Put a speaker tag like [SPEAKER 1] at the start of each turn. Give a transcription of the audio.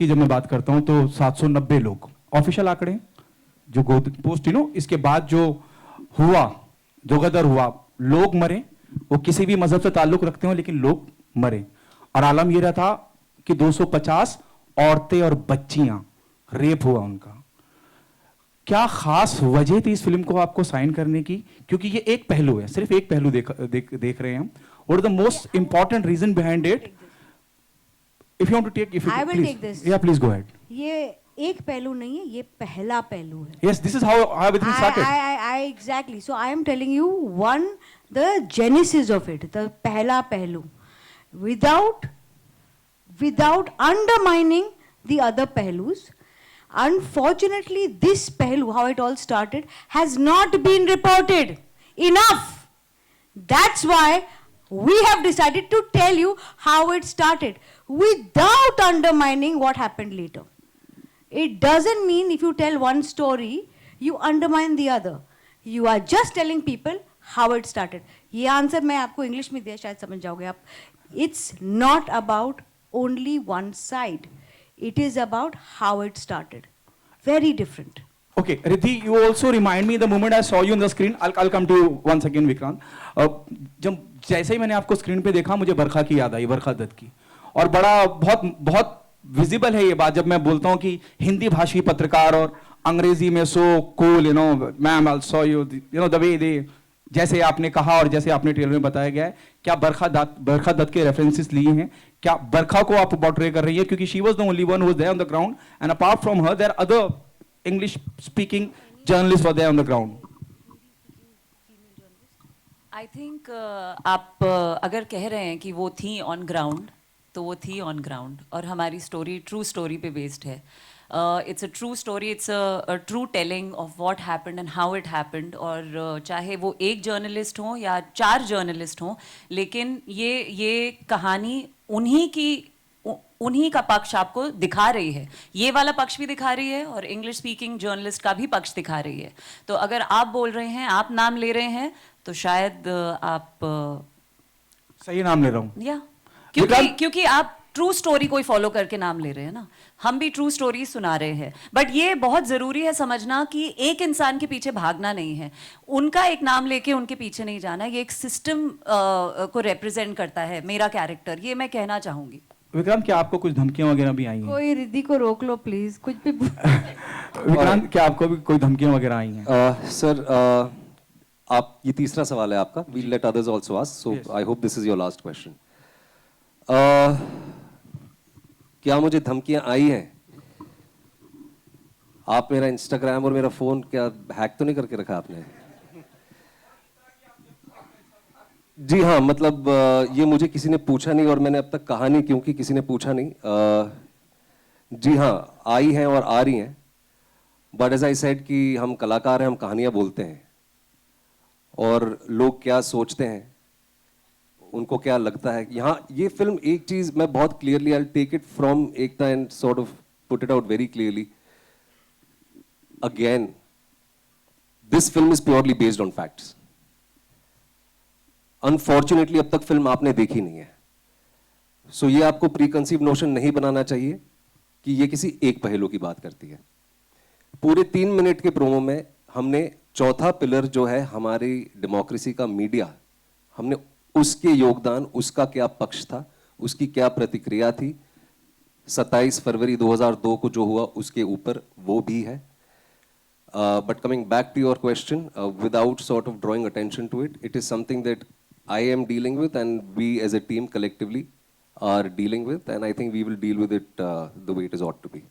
[SPEAKER 1] की जब मैं बात करता हूं तो 790 लोग ऑफिशियल आंकड़े जो पोस्ट इसके बाद जो हुआ, जो गदर हुआ, लोग मरे, वो किसी भी मजहब से ताल्लुक रखते हो लेकिन लोग मरे। और आलम ये रहा था कि 250 औरतें और बच्चियां रेप हुआ उनका। क्या खास वजह थी इस फिल्म को आपको साइन करने की? क्योंकि ये एक पहलू है, सिर्फ एक पहलू देख रहे हैं हम। What the most important reason behind it? If you want to take, if
[SPEAKER 2] I
[SPEAKER 1] you
[SPEAKER 2] will
[SPEAKER 1] please,
[SPEAKER 2] take this.
[SPEAKER 1] या प्लीज गो अहेड।
[SPEAKER 2] ये एक पहलू नहीं है, ये पहला पहलू है.
[SPEAKER 1] Yes, this is how everything started.
[SPEAKER 2] I exactly. So I am telling you one, the genesis of it, the पहला पहलू, without undermining the other pehlus. Unfortunately, this pehlu, how it all started, has not been reported enough. That's why we have decided to tell you how it started without undermining what happened later. It doesn't mean if you tell one story, you undermine the other. You are just telling people how it started. ये answer मैं आपको English में दिया, शायद समझ जाओगे आप. It's not about only one side. It is about how it started. Very different.
[SPEAKER 1] Okay, Riddhi, you also remind me the moment I saw you on the screen. I'll come to you once again, Vikrant. जब जैसे ही मैंने आपको screen पे देखा, मुझे बरखा की याद आई, बरखा दत्त की। और बहुत विजिबल है ये बात जब मैं बोलता हूँ कि हिंदी भाषी पत्रकार और अंग्रेजी में so cool, you know ma'am, I saw you, you know the way they, जैसे आपने कहा और जैसे आपने ट्रेलर में बताया गया है, क्या बरखा दत्त के रेफरेंसेस लिए हैं? क्या बरखा को आप पोर्ट्रे कर रही है? क्योंकि she was the only one who was there on the ground, and apart from her their other English speaking journalist were there on the ground.
[SPEAKER 3] I think आप अगर कह रहे हैं कि वो थी ऑन ग्राउंड, तो वो थी ऑन ग्राउंड, और हमारी स्टोरी ट्रू स्टोरी पे बेस्ड है. It's a true story, it's a true telling of what happened and how it happened. और चाहे वो एक जर्नलिस्ट हो या 4 जर्नलिस्ट हों, लेकिन ये कहानी उन्हीं का पक्ष आपको दिखा रही है. ये वाला पक्ष भी दिखा रही है और इंग्लिश स्पीकिंग जर्नलिस्ट का भी पक्ष दिखा रही है. तो अगर आप बोल रहे हैं, आप नाम ले रहे हैं, तो शायद आप
[SPEAKER 1] सही नाम ले रहा हूँ.
[SPEAKER 3] या क्योंकि आप ट्रू स्टोरी कोई फॉलो करके नाम ले रहे हैं ना. हम भी ट्रू स्टोरी सुना रहे हैं. बट ये बहुत जरूरी है समझना कि एक इंसान के पीछे भागना नहीं है, उनका एक नाम लेके उनके पीछे नहीं जाना. ये एक सिस्टम को रिप्रेजेंट करता है मेरा कैरेक्टर, ये मैं कहना चाहूंगी.
[SPEAKER 1] विक्रांत, क्या आपको कुछ धमकियां वगैरह भी आई हैं?
[SPEAKER 2] कोई रिद्धि को रोक लो प्लीज, कुछ भी.
[SPEAKER 1] विक्रांत, क्या आपको भी कोई धमकियां वगैरह आई हैं?
[SPEAKER 4] सर, आप, ये तीसरा सवाल है आपका. We'll let others also ask, so I hope this is your last question. क्या मुझे धमकियां आई हैं? आप मेरा इंस्टाग्राम और मेरा फोन क्या हैक तो नहीं करके रखा आपने? जी हाँ, मतलब ये मुझे किसी ने पूछा नहीं और मैंने अब तक कहा नहीं क्योंकि किसी ने पूछा नहीं. जी हाँ, आई हैं और आ रही हैं. बट एज आई सेड कि हम कलाकार हैं, हम कहानियां बोलते हैं, और लोग क्या सोचते हैं, उनको क्या लगता है. यहाँ ये फिल्म, एक चीज मैं बहुत clearly, I take it from Ekta and sort of put it out very clearly again, this film is purely based on facts. Unfortunately अब तक फिल्म आपने देखी नहीं है, सो ये आपको प्रीकंसीव नोशन नहीं बनाना चाहिए कि ये किसी एक पहलू की बात करती है. पूरे 3 मिनट के प्रोमो में हमने चौथा पिलर जो है हमारी डेमोक्रेसी का, मीडिया, हमने उसके योगदान, उसका क्या पक्ष था, उसकी क्या प्रतिक्रिया थी, 27 फरवरी 2002 को जो हुआ उसके ऊपर, वो भी है. But coming back to your question, without sort of drawing attention to it, it is something that I am dealing with and we as a team collectively are dealing with, and I think we will deal with it the way it is ought to be.